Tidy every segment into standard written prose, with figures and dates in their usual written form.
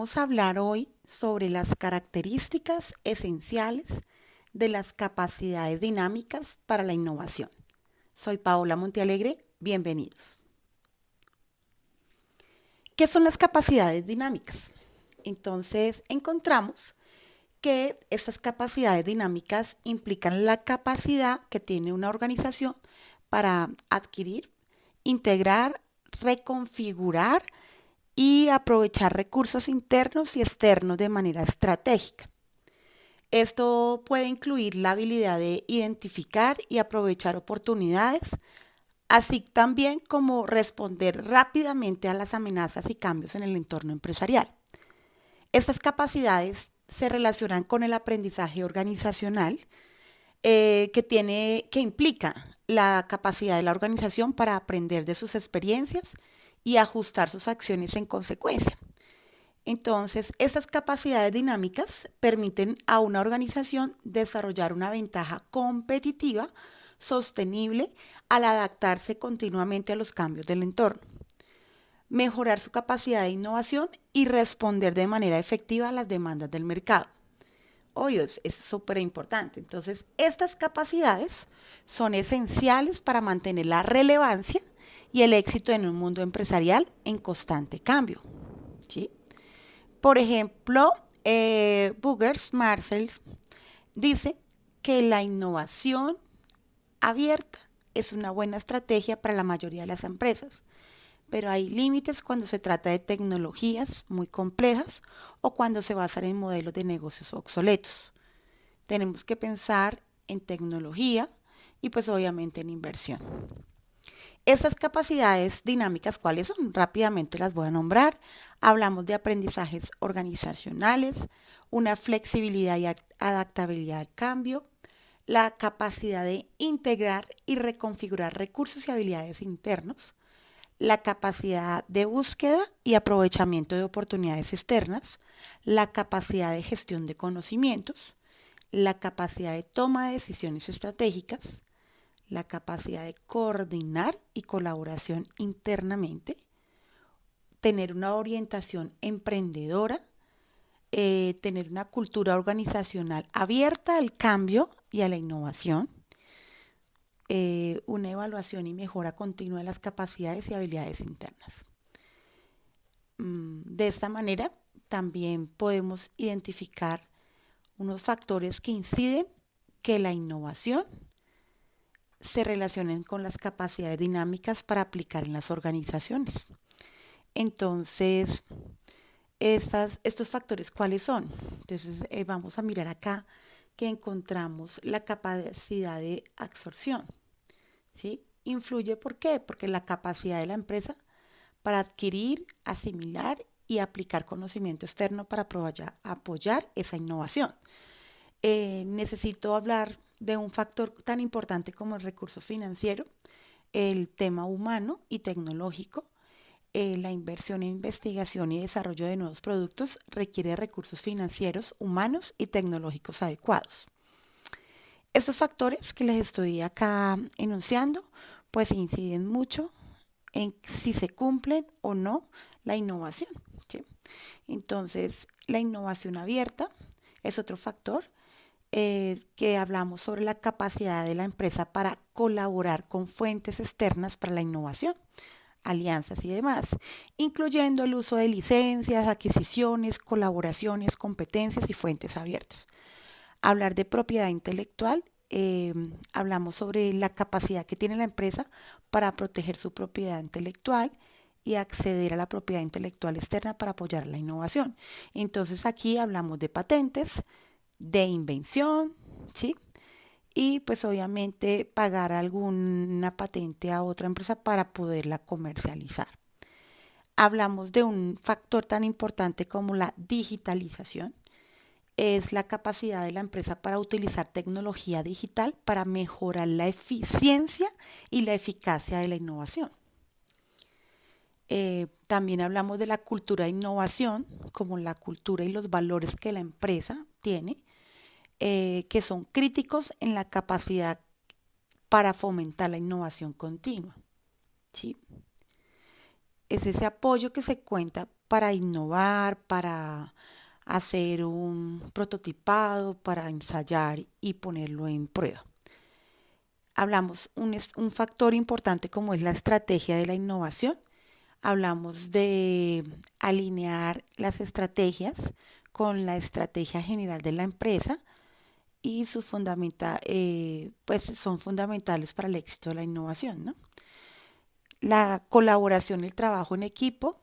Vamos a hablar hoy sobre las características esenciales de las capacidades dinámicas para la innovación. Soy Paola Montealegre, bienvenidos. ¿Qué son las capacidades dinámicas? Entonces encontramos que estas capacidades dinámicas implican la capacidad que tiene una organización para adquirir, integrar, reconfigurar y aprovechar recursos internos y externos de manera estratégica. Esto puede incluir la habilidad de identificar y aprovechar oportunidades, así también como responder rápidamente a las amenazas y cambios en el entorno empresarial. Estas capacidades se relacionan con el aprendizaje organizacional que implica la capacidad de la organización para aprender de sus experiencias y ajustar sus acciones en consecuencia. Entonces, estas capacidades dinámicas permiten a una organización desarrollar una ventaja competitiva sostenible al adaptarse continuamente a los cambios del entorno, mejorar su capacidad de innovación y responder de manera efectiva a las demandas del mercado. Obvio, es súper importante. Entonces, estas capacidades son esenciales para mantener la relevancia y el éxito en un mundo empresarial en constante cambio. ¿Sí? Por ejemplo, Boogers Marcel dice que la innovación abierta es una buena estrategia para la mayoría de las empresas, pero hay límites cuando se trata de tecnologías muy complejas o cuando se basan en modelos de negocios obsoletos. Tenemos que pensar en tecnología y pues obviamente en inversión. Estas capacidades dinámicas, ¿cuáles son? Rápidamente las voy a nombrar. Hablamos de aprendizajes organizacionales, una flexibilidad y adaptabilidad al cambio, la capacidad de integrar y reconfigurar recursos y habilidades internos, la capacidad de búsqueda y aprovechamiento de oportunidades externas, la capacidad de gestión de conocimientos, la capacidad de toma de decisiones estratégicas, la capacidad de coordinar y colaboración internamente, tener una orientación emprendedora, tener una cultura organizacional abierta al cambio y a la innovación, una evaluación y mejora continua de las capacidades y habilidades internas. De esta manera, también podemos identificar unos factores que inciden que la innovación se relacionen con las capacidades dinámicas para aplicar en las organizaciones. Entonces, estos factores, ¿cuáles son? Entonces, vamos a mirar acá que encontramos la capacidad de absorción. ¿Sí? Influye, ¿por qué? Porque la capacidad de la empresa para adquirir, asimilar y aplicar conocimiento externo para apoyar esa innovación. Necesito hablar de un factor tan importante como el recurso financiero, el tema humano y tecnológico. La inversión en investigación y desarrollo de nuevos productos requiere recursos financieros, humanos y tecnológicos adecuados. Estos factores que les estoy acá enunciando, pues inciden mucho en si se cumplen o no la innovación. ¿Sí? Entonces, la innovación abierta es otro factor que hablamos sobre la capacidad de la empresa para colaborar con fuentes externas para la innovación, alianzas y demás, incluyendo el uso de licencias, adquisiciones, colaboraciones, competencias y fuentes abiertas. Hablar de propiedad intelectual, hablamos sobre la capacidad que tiene la empresa para proteger su propiedad intelectual y acceder a la propiedad intelectual externa para apoyar la innovación. Entonces aquí hablamos de patentes, de invención, ¿sí? Y pues obviamente pagar alguna patente a otra empresa para poderla comercializar. Hablamos de un factor tan importante como la digitalización. Es la capacidad de la empresa para utilizar tecnología digital para mejorar la eficiencia y la eficacia de la innovación. También hablamos de la cultura de innovación, como la cultura y los valores que la empresa tiene, que son críticos en la capacidad para fomentar la innovación continua. ¿Sí? Es ese apoyo que se cuenta para innovar, para hacer un prototipado, para ensayar y ponerlo en prueba. Hablamos un factor importante como es la estrategia de la innovación. Hablamos de alinear las estrategias con la estrategia general de la empresa y pues son fundamentales para el éxito de la innovación, ¿no? La colaboración y el trabajo en equipo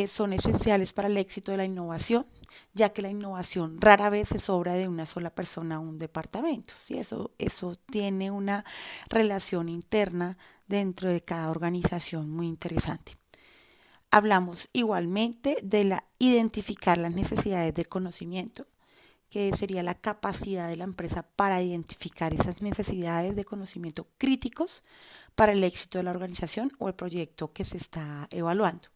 son esenciales para el éxito de la innovación, ya que la innovación rara vez se sobra de una sola persona o un departamento. ¿Sí? Eso tiene una relación interna dentro de cada organización muy interesante. Hablamos igualmente de identificar las necesidades de conocimiento, que sería la capacidad de la empresa para identificar esas necesidades de conocimiento críticos para el éxito de la organización o el proyecto que se está evaluando.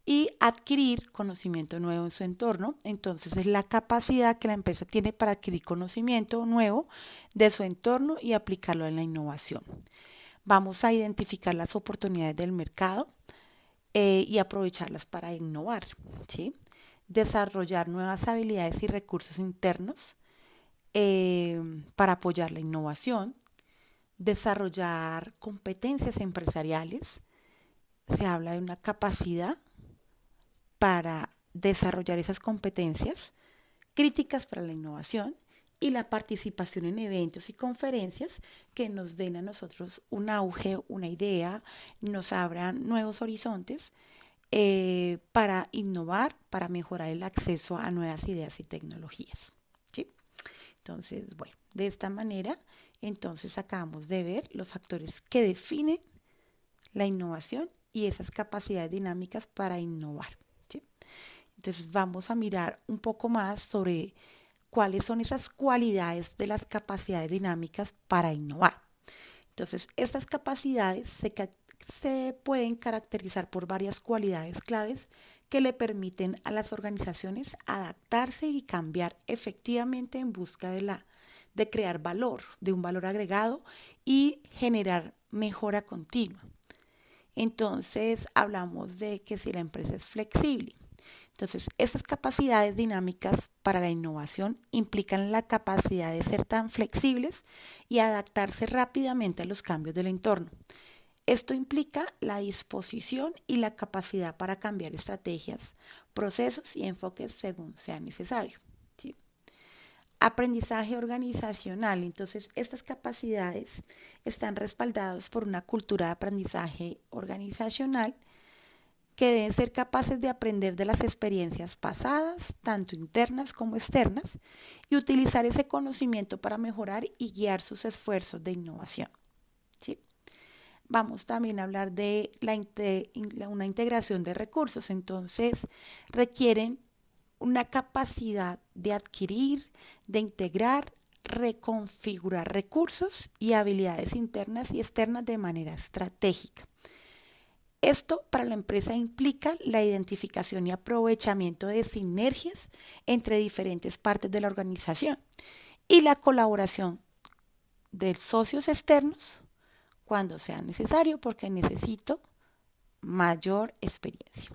Y adquirir conocimiento nuevo en su entorno. Entonces es la capacidad que la empresa tiene para adquirir conocimiento nuevo de su entorno y aplicarlo en la innovación. Vamos a identificar las oportunidades del mercado y aprovecharlas para innovar, ¿sí? Desarrollar nuevas habilidades y recursos internos para apoyar la innovación, desarrollar competencias empresariales. Se habla de una capacidad para desarrollar esas competencias críticas para la innovación y la participación en eventos y conferencias que nos den a nosotros un auge, una idea, nos abran nuevos horizontes para innovar, para mejorar el acceso a nuevas ideas y tecnologías. ¿Sí? Entonces, bueno, de esta manera, entonces acabamos de ver los factores que definen la innovación y esas capacidades dinámicas para innovar. ¿Sí? Entonces vamos a mirar un poco más sobre cuáles son esas cualidades de las capacidades dinámicas para innovar. Entonces, estas capacidades se pueden caracterizar por varias cualidades claves que le permiten a las organizaciones adaptarse y cambiar efectivamente en busca de crear valor, de un valor agregado y generar mejora continua. Entonces, hablamos de que si la empresa es flexible. Entonces, esas capacidades dinámicas para la innovación implican la capacidad de ser tan flexibles y adaptarse rápidamente a los cambios del entorno. Esto implica la disposición y la capacidad para cambiar estrategias, procesos y enfoques según sea necesario. ¿Sí? Aprendizaje organizacional. Entonces, estas capacidades están respaldadas por una cultura de aprendizaje organizacional que deben ser capaces de aprender de las experiencias pasadas, tanto internas como externas, y utilizar ese conocimiento para mejorar y guiar sus esfuerzos de innovación. ¿Sí? Vamos también a hablar de una integración de recursos. Entonces, requieren una capacidad de adquirir, de integrar, reconfigurar recursos y habilidades internas y externas de manera estratégica. Esto para la empresa implica la identificación y aprovechamiento de sinergias entre diferentes partes de la organización y la colaboración de socios externos cuando sea necesario porque necesito mayor experiencia.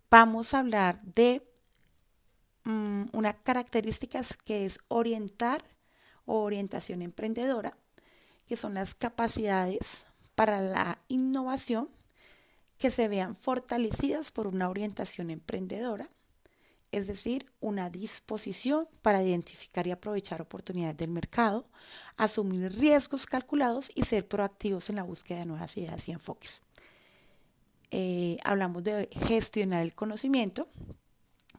Vamos a hablar de una característica que es orientar o orientación emprendedora, que son las capacidades para la innovación que se vean fortalecidas por una orientación emprendedora, es decir, una disposición para identificar y aprovechar oportunidades del mercado, asumir riesgos calculados y ser proactivos en la búsqueda de nuevas ideas y enfoques. Hablamos de gestionar el conocimiento,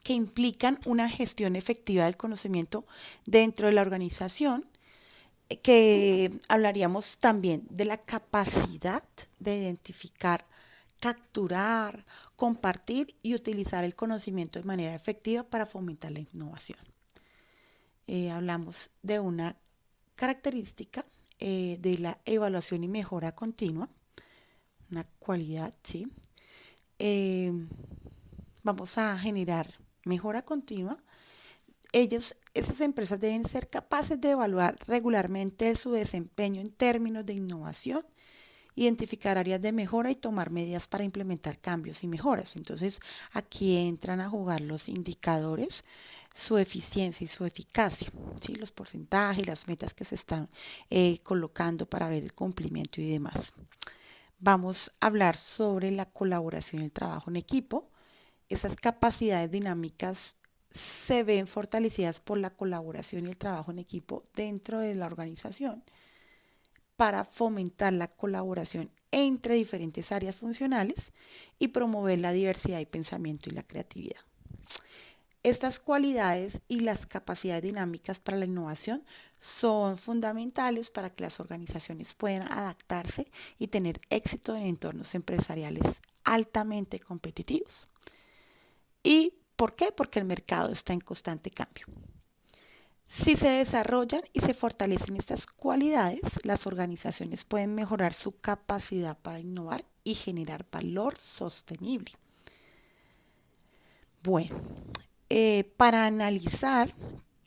que implican una gestión efectiva del conocimiento dentro de la organización, que hablaríamos también de la capacidad de identificar, capturar, compartir y utilizar el conocimiento de manera efectiva para fomentar la innovación. Hablamos de una característica de la evaluación y mejora continua, una cualidad, ¿sí? Vamos a generar mejora continua. Esas empresas deben ser capaces de evaluar regularmente su desempeño en términos de innovación identificar áreas de mejora y tomar medidas para implementar cambios y mejoras. Entonces, aquí entran a jugar los indicadores, su eficiencia y su eficacia, ¿sí? Los porcentajes, las metas que se están colocando para ver el cumplimiento y demás. Vamos a hablar sobre la colaboración y el trabajo en equipo. Esas capacidades dinámicas se ven fortalecidas por la colaboración y el trabajo en equipo dentro de la organización para fomentar la colaboración entre diferentes áreas funcionales y promover la diversidad de pensamiento y la creatividad. Estas cualidades y las capacidades dinámicas para la innovación son fundamentales para que las organizaciones puedan adaptarse y tener éxito en entornos empresariales altamente competitivos. ¿Y por qué? Porque el mercado está en constante cambio. Si se desarrollan y se fortalecen estas cualidades, las organizaciones pueden mejorar su capacidad para innovar y generar valor sostenible. Bueno, para analizar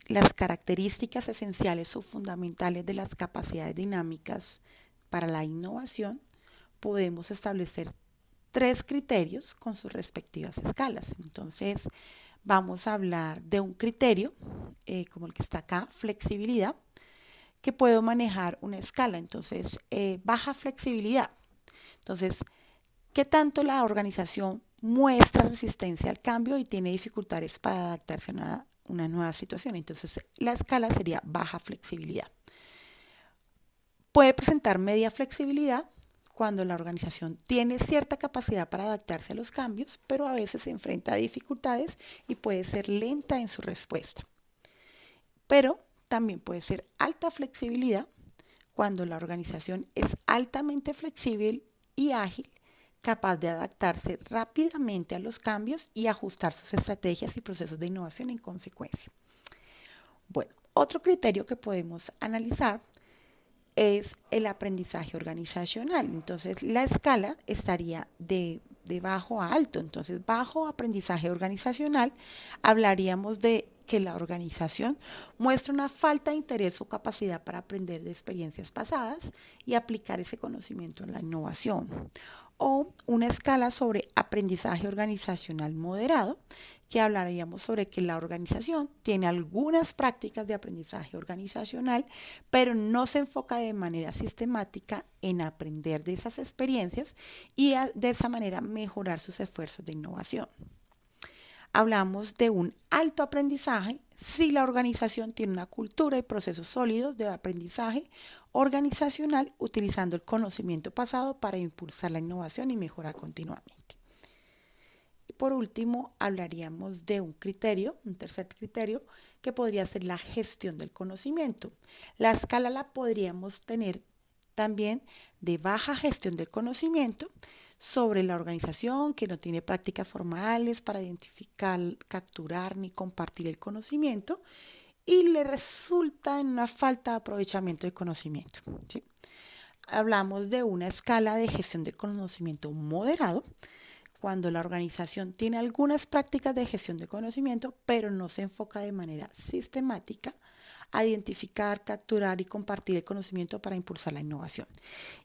las características esenciales o fundamentales de las capacidades dinámicas para la innovación, podemos establecer 3 criterios con sus respectivas escalas. Entonces, vamos a hablar de un criterio, como el que está acá, flexibilidad, que puedo manejar una escala. Entonces, baja flexibilidad. Entonces, ¿qué tanto la organización muestra resistencia al cambio y tiene dificultades para adaptarse a una nueva situación? Entonces, la escala sería baja flexibilidad. Puede presentar media flexibilidad cuando la organización tiene cierta capacidad para adaptarse a los cambios, pero a veces se enfrenta a dificultades y puede ser lenta en su respuesta. Pero también puede ser alta flexibilidad cuando la organización es altamente flexible y ágil, capaz de adaptarse rápidamente a los cambios y ajustar sus estrategias y procesos de innovación en consecuencia. Bueno, otro criterio que podemos analizar es el aprendizaje organizacional. Entonces, la escala estaría de bajo a alto. Entonces, bajo aprendizaje organizacional, hablaríamos de que la organización muestra una falta de interés o capacidad para aprender de experiencias pasadas y aplicar ese conocimiento en la innovación. O una escala sobre aprendizaje organizacional moderado, que hablaríamos sobre que la organización tiene algunas prácticas de aprendizaje organizacional, pero no se enfoca de manera sistemática en aprender de esas experiencias y de esa manera mejorar sus esfuerzos de innovación. Hablamos de un alto aprendizaje si la organización tiene una cultura y procesos sólidos de aprendizaje organizacional utilizando el conocimiento pasado para impulsar la innovación y mejorar continuamente. Y por último, hablaríamos de un criterio, un tercer criterio, que podría ser la gestión del conocimiento. La escala la podríamos tener también de baja gestión del conocimiento sobre la organización que no tiene prácticas formales para identificar, capturar ni compartir el conocimiento y le resulta en una falta de aprovechamiento del conocimiento, ¿sí? Hablamos de una escala de gestión de conocimiento moderado cuando la organización tiene algunas prácticas de gestión de conocimiento, pero no se enfoca de manera sistemática a identificar, capturar y compartir el conocimiento para impulsar la innovación.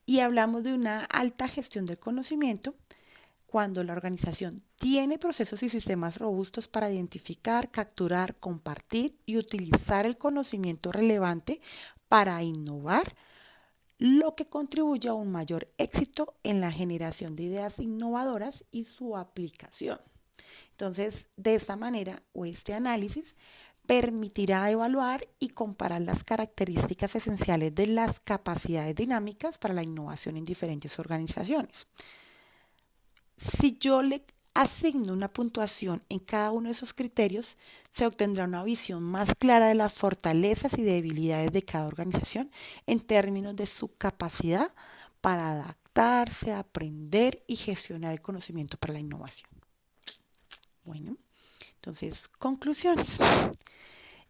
Y hablamos de una alta gestión del conocimiento cuando la organización tiene procesos y sistemas robustos para identificar, capturar, compartir y utilizar el conocimiento relevante para innovar, lo que contribuye a un mayor éxito en la generación de ideas innovadoras y su aplicación. Entonces, de esta manera o este análisis permitirá evaluar y comparar las características esenciales de las capacidades dinámicas para la innovación en diferentes organizaciones. Si yo le asigno una puntuación en cada uno de esos criterios, se obtendrá una visión más clara de las fortalezas y debilidades de cada organización en términos de su capacidad para adaptarse, aprender y gestionar el conocimiento para la innovación. Bueno, entonces, conclusiones.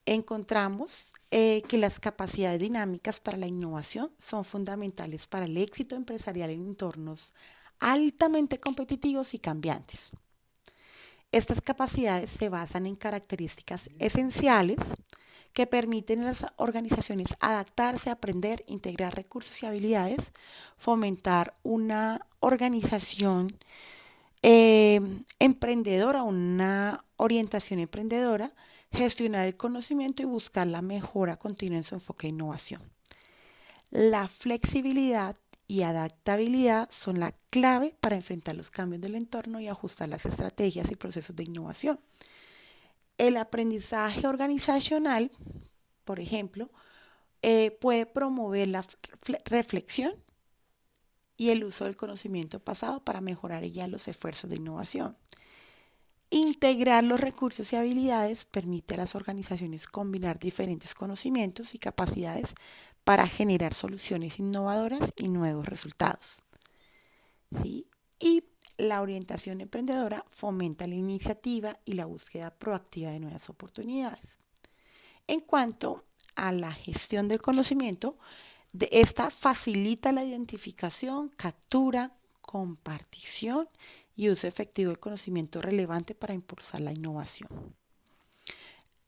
Encontramos que las capacidades dinámicas para la innovación son fundamentales para el éxito empresarial en entornos altamente competitivos y cambiantes. Estas capacidades se basan en características esenciales que permiten a las organizaciones adaptarse, aprender, integrar recursos y habilidades, fomentar una organización emprendedora, una orientación emprendedora, gestionar el conocimiento y buscar la mejora continua en su enfoque de innovación. La flexibilidad y adaptabilidad son la clave para enfrentar los cambios del entorno y ajustar las estrategias y procesos de innovación. El aprendizaje organizacional, por ejemplo, puede promover la reflexión y el uso del conocimiento pasado para mejorar ya los esfuerzos de innovación. Integrar los recursos y habilidades permite a las organizaciones combinar diferentes conocimientos y capacidades para generar soluciones innovadoras y nuevos resultados. ¿Sí? Y la orientación emprendedora fomenta la iniciativa y la búsqueda proactiva de nuevas oportunidades. En cuanto a la gestión del conocimiento, esta facilita la identificación, captura, compartición y uso efectivo del conocimiento relevante para impulsar la innovación.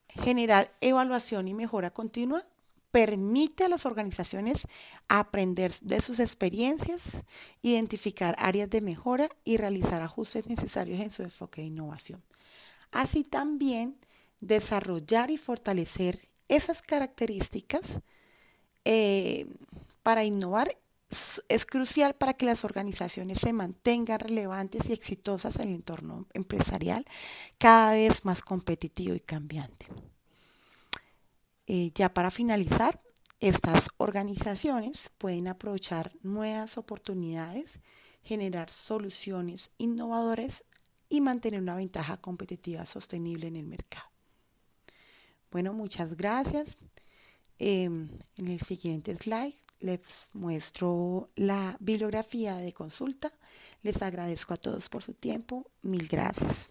Generar evaluación y mejora continua permite a las organizaciones aprender de sus experiencias, identificar áreas de mejora y realizar ajustes necesarios en su enfoque de innovación. Así también desarrollar y fortalecer esas características para innovar es crucial para que las organizaciones se mantengan relevantes y exitosas en el entorno empresarial cada vez más competitivo y cambiante. Ya para finalizar, estas organizaciones pueden aprovechar nuevas oportunidades, generar soluciones innovadoras y mantener una ventaja competitiva sostenible en el mercado. Bueno, muchas gracias. En el siguiente slide les muestro la bibliografía de consulta. Les agradezco a todos por su tiempo. Mil gracias.